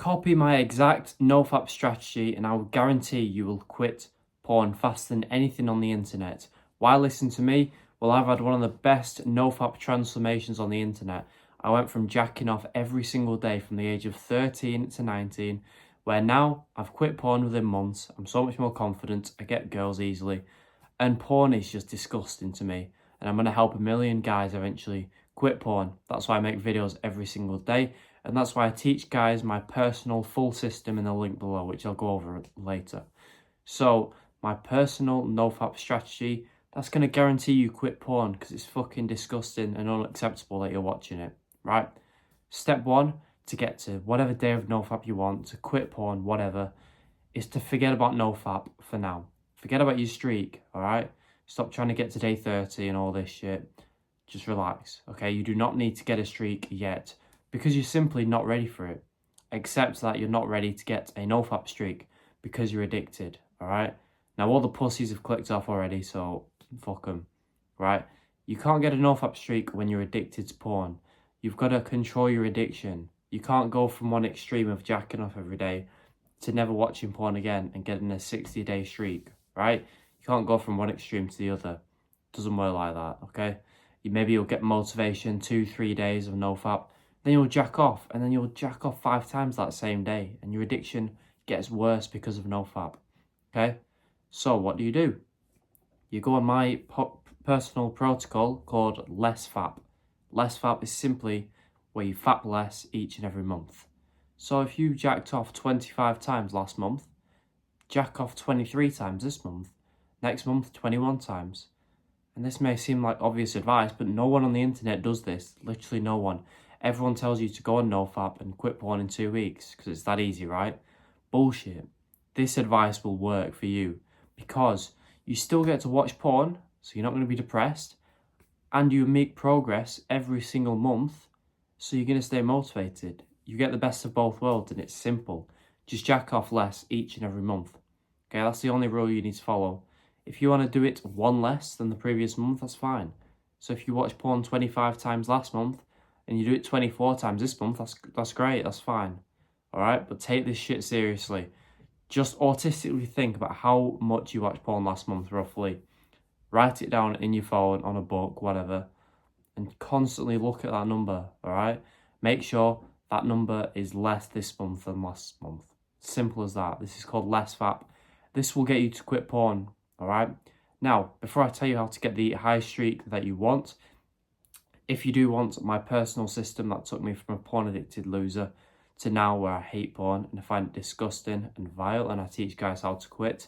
Copy my exact NoFap strategy and I will guarantee you will quit porn faster than anything on the internet. Why listen to me? Well, I've had one of the best NoFap transformations on the internet. I went from jacking off every single day from the age of 13 to 19, where now I've quit porn within months. I'm so much more confident, I get girls easily, and porn is just disgusting to me. And I'm going to help a million guys eventually quit porn. That's why I make videos every single day. And that's why I teach guys my personal full system in the link below, which I'll go over later. So my personal NoFap strategy, that's going to guarantee you quit porn because it's fucking disgusting and unacceptable that you're watching it, right? Step one, to get to whatever day of NoFap you want, to quit porn, whatever, is to forget about NoFap for now. Forget about your streak, all right? Stop trying to get to day 30 and all this shit. Just relax, okay? You do not need to get a streak yet because you're simply not ready for it. Accept that you're not ready to get a NoFap streak because you're addicted, all right? Now, all the pussies have clicked off already, so fuck them, right? You can't get a NoFap streak when you're addicted to porn. You've got to control your addiction. You can't go from one extreme of jacking off every day to never watching porn again and getting a 60-day streak, right? You can't go from one extreme to the other. It doesn't work like that, okay? Maybe you'll get motivation 2-3 days of NoFap, then you'll jack off, and then you'll jack off 5 times that same day, and your addiction gets worse because of NoFap, okay? So what do? You go on my personal protocol called Less Fap. Less Fap is simply where you fap less each and every month. So if you jacked off 25 times last month, jack off 23 times this month, next month 21 times. And this may seem like obvious advice, but no one on the internet does this. Literally no one. Everyone tells you to go on NoFap and quit porn in 2 weeks because it's that easy, right? Bullshit. This advice will work for you because you still get to watch porn, so you're not going to be depressed, and you make progress every single month, so you're going to stay motivated. You get the best of both worlds, and it's simple. Just jack off less each and every month. Okay, that's the only rule you need to follow. If you want to do it one less than the previous month, that's fine. So if you watch porn 25 times last month, and you do it 24 times this month, that's great, that's fine. Alright, but take this shit seriously. Just autistically think about how much you watched porn last month, roughly. Write it down in your phone, on a book, whatever, and constantly look at that number, alright? Make sure that number is less this month than last month. Simple as that. This is called Less Fap. This will get you to quit porn, alright? Now, before I tell you how to get the high streak that you want, if you do want my personal system that took me from a porn-addicted loser to now where I hate porn and I find it disgusting and vile and I teach guys how to quit,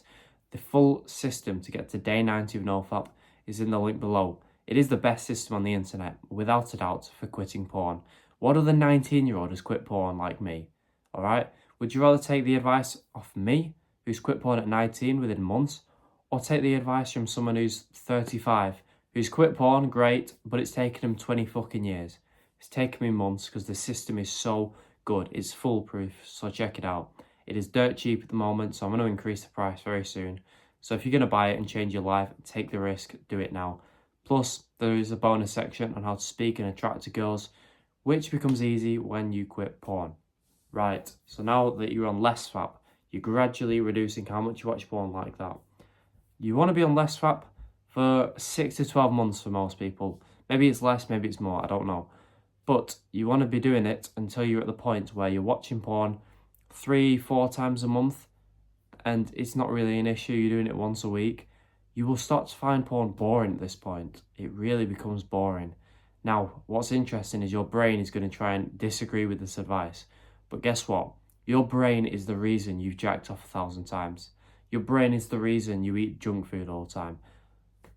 the full system to get to day 90 of NoFap is in the link below. It is the best system on the internet, without a doubt, for quitting porn. What other 19-year-old has quit porn like me? Alright? Would you rather take the advice off me, who's quit porn at 19 within months, or take the advice from someone who's 35, who's quit porn, great, but it's taken him 20 fucking years. It's taken me months because the system is so good. It's foolproof, so check it out. It is dirt cheap at the moment, so I'm going to increase the price very soon. So if you're going to buy it and change your life, take the risk, do it now. Plus, there is a bonus section on how to speak and attract to girls, which becomes easy when you quit porn. Right, so now that you're on Less Fap, you're gradually reducing how much you watch porn like that. You want to be on Less Fap for 6 to 12 months for most people. Maybe it's less, maybe it's more, I don't know. But you want to be doing it until you're at the point where you're watching porn 3-4 times a month and it's not really an issue, you're doing it once a week. You will start to find porn boring at this point. It really becomes boring. Now, what's interesting is your brain is going to try and disagree with this advice. But guess what? Your brain is the reason you've jacked off 1,000 times. Your brain is the reason you eat junk food all the time.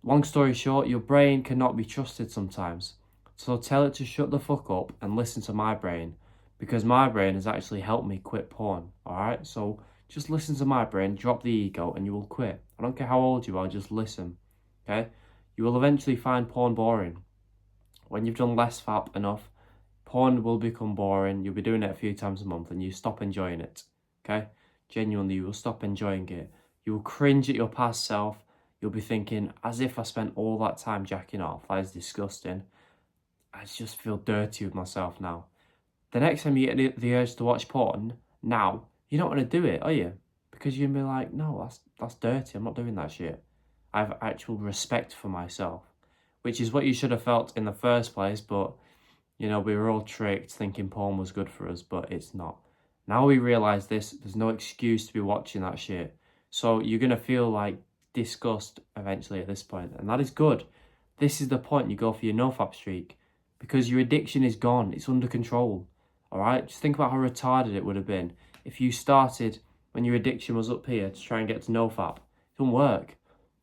Long story short, your brain cannot be trusted sometimes. So tell it to shut the fuck up and listen to my brain, because my brain has actually helped me quit porn, alright? So just listen to my brain, drop the ego, and you will quit. I don't care how old you are, just listen, okay? You will eventually find porn boring. When you've done Less Fap enough, porn will become boring. You'll be doing it a few times a month and you stop enjoying it, okay? Genuinely, you will stop enjoying it. You will cringe at your past self. You'll be thinking, as if I spent all that time jacking off. That is disgusting. I just feel dirty with myself now. The next time you get the urge to watch porn, Now, you're not going to do it, are you? Because you're going to be like, no, that's dirty. I'm not doing that shit. I have actual respect for myself, which is what you should have felt in the first place. But, you know, we were all tricked thinking porn was good for us, but it's not. Now we realise this, there's no excuse to be watching that shit. So you're going to feel like disgust eventually at this point, and that is good. This is the point you go for your NoFap streak, because your addiction is gone. It's under control. All right? Just think about how retarded it would have been if you started when your addiction was up here to try and get to NoFap. It doesn't work.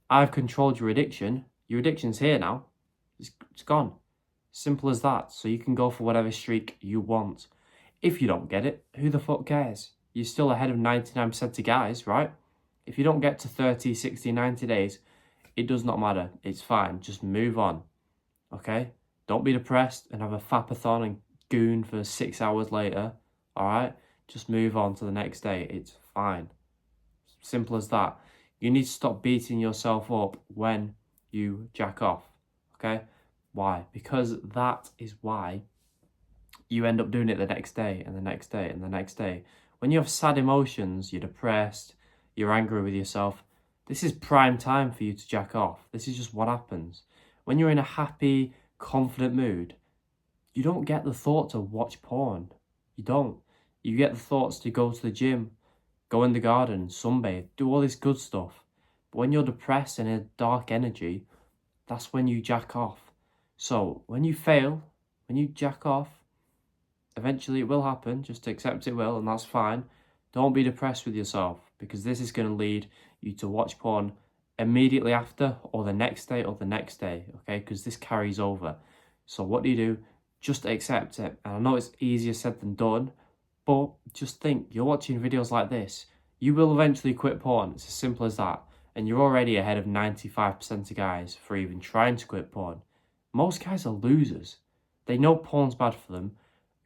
I've controlled your addiction. Your addiction's here now. It's gone. Simple as that. So you can go for whatever streak you want. If you don't get it, who the fuck cares? You're still ahead of 99% of guys, right? If you don't get to 30, 60, 90 days, it does not matter. It's fine. Just move on. Okay? Don't be depressed and have a fapathon and goon for 6 hours later. All right? Just move on to the next day. It's fine. Simple as that. You need to stop beating yourself up when you jack off. Okay? Why? Because that is why you end up doing it the next day and the next day and the next day. When you have sad emotions, you're depressed, you're angry with yourself, this is prime time for you to jack off. This is just what happens. When you're in a happy, confident mood, you don't get the thought to watch porn. You don't. You get the thoughts to go to the gym, go in the garden, sunbathe, do all this good stuff. But when you're depressed and in a dark energy, that's when you jack off. So when you fail, when you jack off, eventually it will happen. Just accept it will, and that's fine. Don't be depressed with yourself, because this is going to lead you to watch porn immediately after, or the next day, okay? Because this carries over. So what do? Just accept it. And I know it's easier said than done, but just think, you're watching videos like this, you will eventually quit porn. It's as simple as that. And you're already ahead of 95% of guys for even trying to quit porn. Most guys are losers. They know porn's bad for them,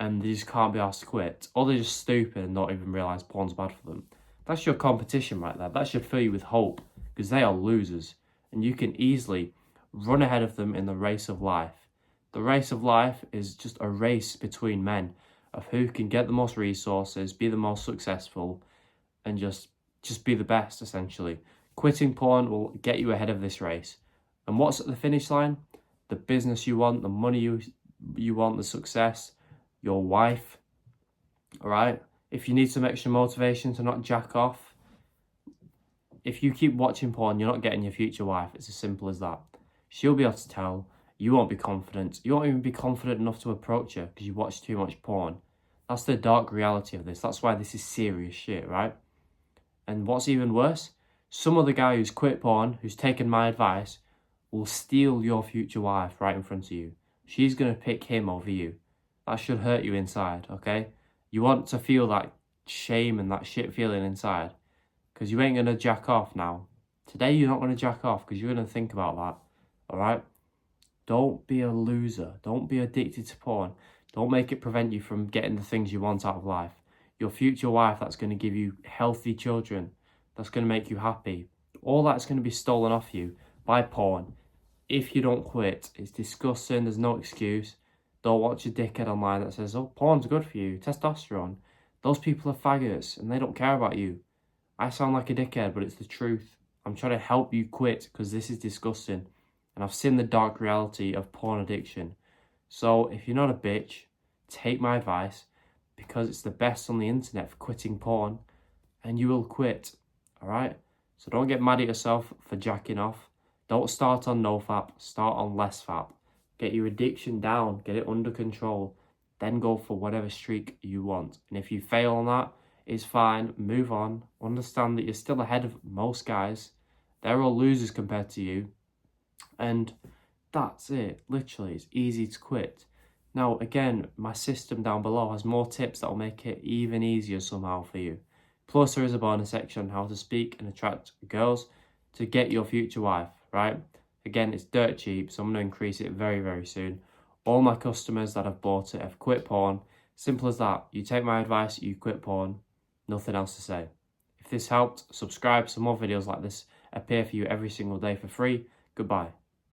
and they just can't be asked to quit. Or they're just stupid and not even realise porn's bad for them. That's your competition right there. That should fill you with hope, because they are losers. And you can easily run ahead of them in the race of life. The race of life is just a race between men of who can get the most resources, be the most successful, and just be the best, essentially. Quitting porn will get you ahead of this race. And what's at the finish line? The business you want, the money you want, the success, your wife. All right? If you need some extra motivation to not jack off, if you keep watching porn, you're not getting your future wife. It's as simple as that. She'll be able to tell. You won't be confident. You won't even be confident enough to approach her because you watch too much porn. That's the dark reality of this. That's why this is serious shit, right? And what's even worse, some other guy who's quit porn, who's taken my advice, will steal your future wife right in front of you. She's going to pick him over you. That should hurt you inside, okay? You want to feel that shame and that shit feeling inside, because you ain't going to jack off now. Today you're not going to jack off because you're going to think about that, all right? Don't be a loser. Don't be addicted to porn. Don't make it prevent you from getting the things you want out of life. Your future wife that's going to give you healthy children, that's going to make you happy. All that's going to be stolen off you by porn. If you don't quit, it's disgusting. There's no excuse. Don't watch a dickhead online that says, oh, porn's good for you, testosterone. Those people are faggots and they don't care about you. I sound like a dickhead, but it's the truth. I'm trying to help you quit because this is disgusting. And I've seen the dark reality of porn addiction. So if you're not a bitch, take my advice, because it's the best on the internet for quitting porn, and you will quit, all right? So don't get mad at yourself for jacking off. Don't start on NoFap, start on less fap. Get your addiction down, get it under control, then go for whatever streak you want. And if you fail on that, it's fine, move on. Understand that you're still ahead of most guys. They're all losers compared to you. And that's it, literally, it's easy to quit. Now, again, my system down below has more tips that will make it even easier somehow for you. Plus, there is a bonus section on how to speak and attract girls to get your future wife, right? Again, it's dirt cheap, so I'm going to increase it very, very soon. All my customers that have bought it have quit porn. Simple as that. You take my advice, you quit porn. Nothing else to say. If this helped, subscribe so more videos like this appear for you every single day for free. Goodbye.